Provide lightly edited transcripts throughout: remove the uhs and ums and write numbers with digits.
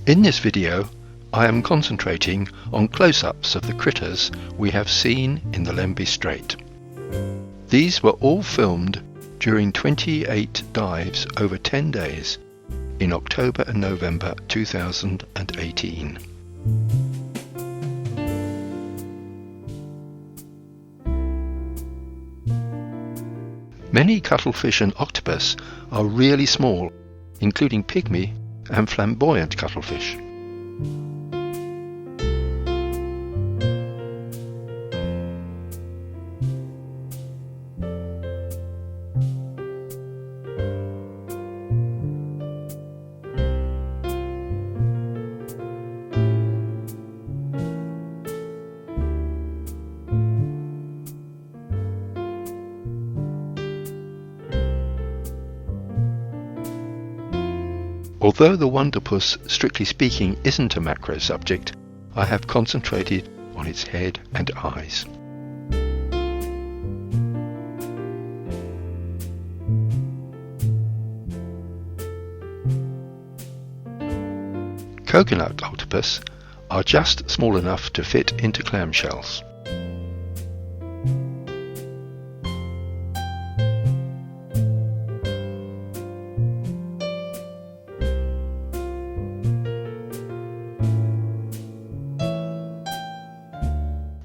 In this video, I am concentrating on close-ups of the critters we have seen in the Lembeh Strait. These were all filmed during 28 dives over 10 days in October and November 2018. Many cuttlefish and octopus are really small, including pygmy and flamboyant cuttlefish. Although the wonderpuss, strictly speaking, isn't a macro subject, I have concentrated on its head and eyes. Coconut octopus are just small enough to fit into clamshells.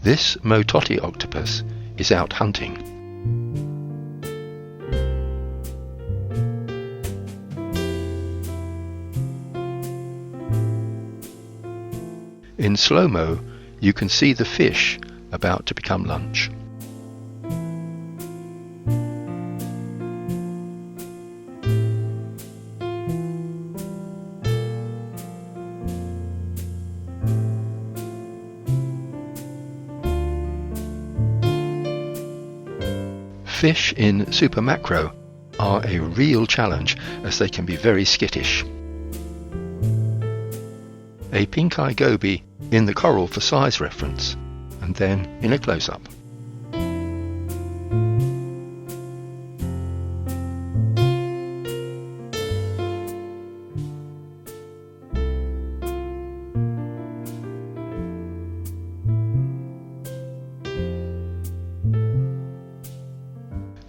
This Mototi octopus is out hunting. In slow-mo, you can see the fish about to become lunch. Fish in Supermacro are a real challenge as they can be very skittish. A pink-eye goby in the coral for size reference, and then in a close-up.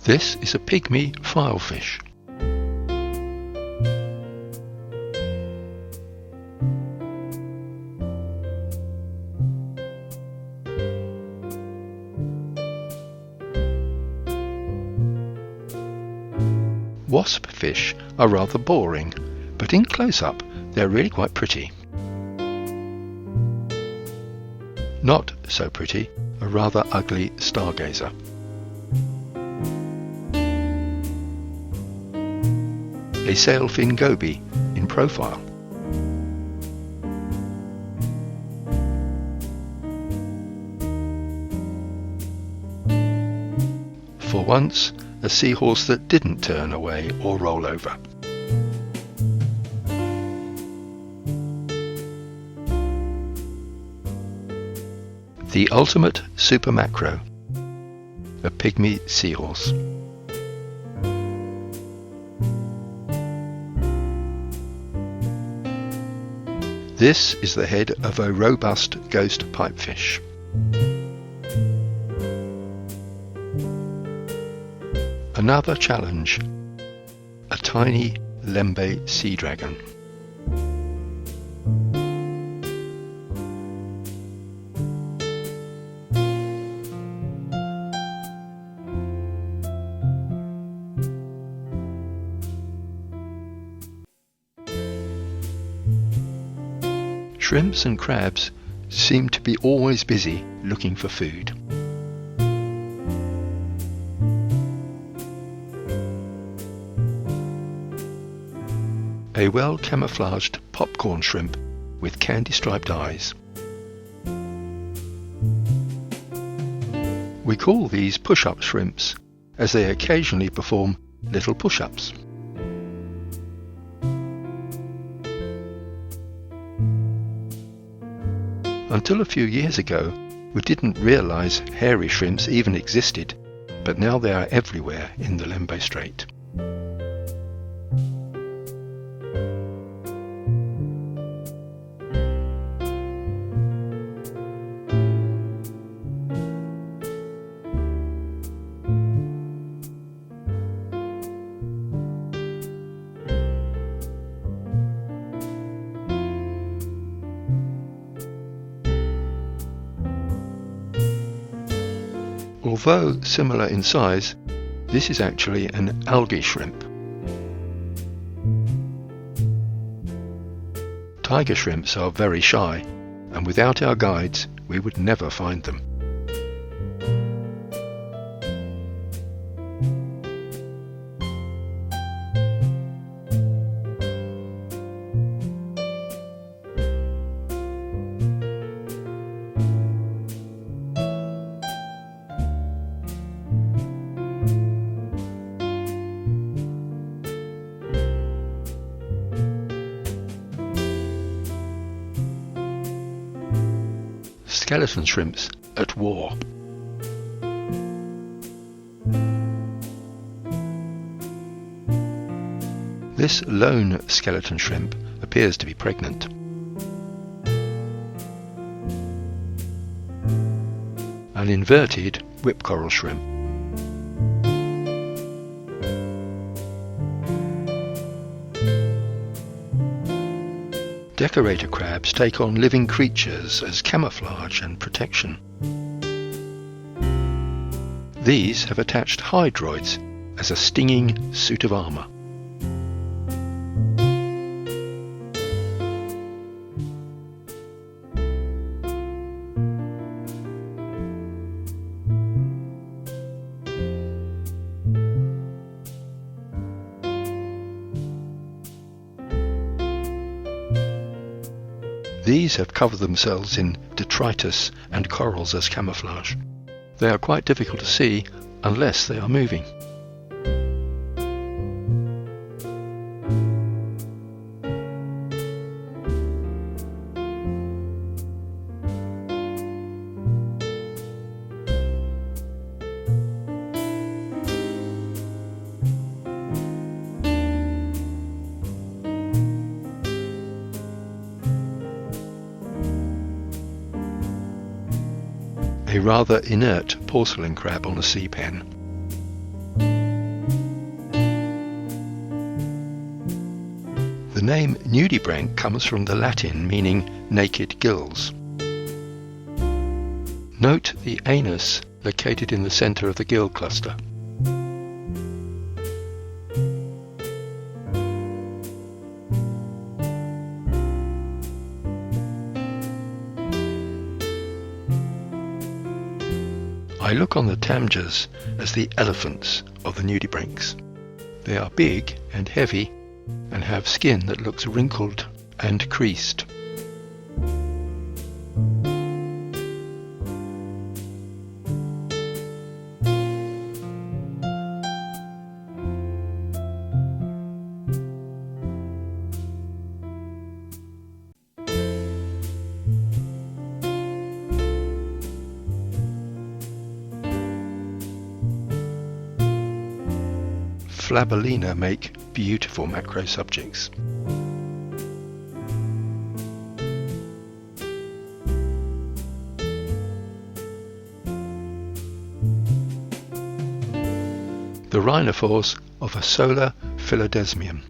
This is a pygmy filefish. Wasp fish are rather boring, but in close-up they're really quite pretty. Not so pretty, a rather ugly stargazer. A sailfin goby in profile. For once, a seahorse that didn't turn away or roll over. The ultimate supermacro, a pygmy seahorse. This is the head of a robust ghost pipefish. Another challenge, a tiny Lembeh sea dragon. Shrimps and crabs seem to be always busy looking for food. A well-camouflaged popcorn shrimp with candy-striped eyes. We call these push-up shrimps as they occasionally perform little push-ups. Until a few years ago, we didn't realize hairy shrimps even existed, but now they are everywhere in the Lembeh Strait. Although similar in size, this is actually an algae shrimp. Tiger shrimps are very shy, and without our guides we would never find them. Skeleton shrimps at war. This lone skeleton shrimp appears to be pregnant. An inverted whip coral shrimp. Decorator crabs take on living creatures as camouflage and protection. These have attached hydroids as a stinging suit of armour. These have covered themselves in detritus and corals as camouflage. They are quite difficult to see unless they are moving. A rather inert porcelain crab on a sea pen. The name nudibranch comes from the Latin meaning naked gills. Note the anus located in the centre of the gill cluster. I look on the tamjas as the elephants of the nudibranchs. They are big and heavy and have skin that looks wrinkled and creased. Flabellina make beautiful macro subjects. The rhinophores of a solar philodesmium.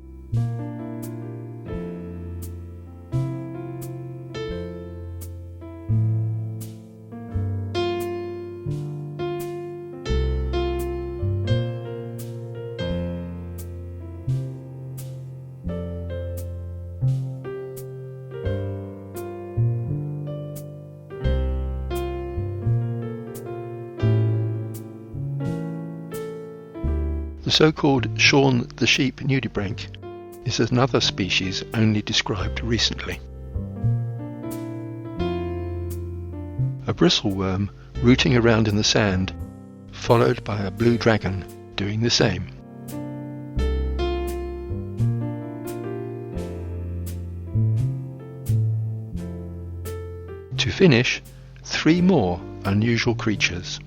The so-called Shaun the Sheep nudibranch is another species only described recently. A bristleworm rooting around in the sand, followed by a blue dragon doing the same. To finish, 3 more unusual creatures.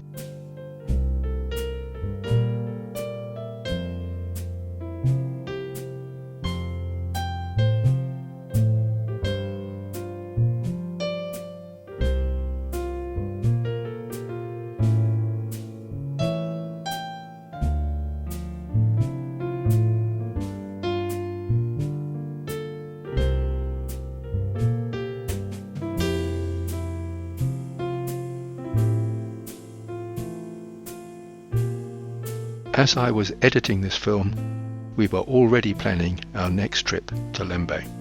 as I was editing this film, we were already planning our next trip to Lembeh.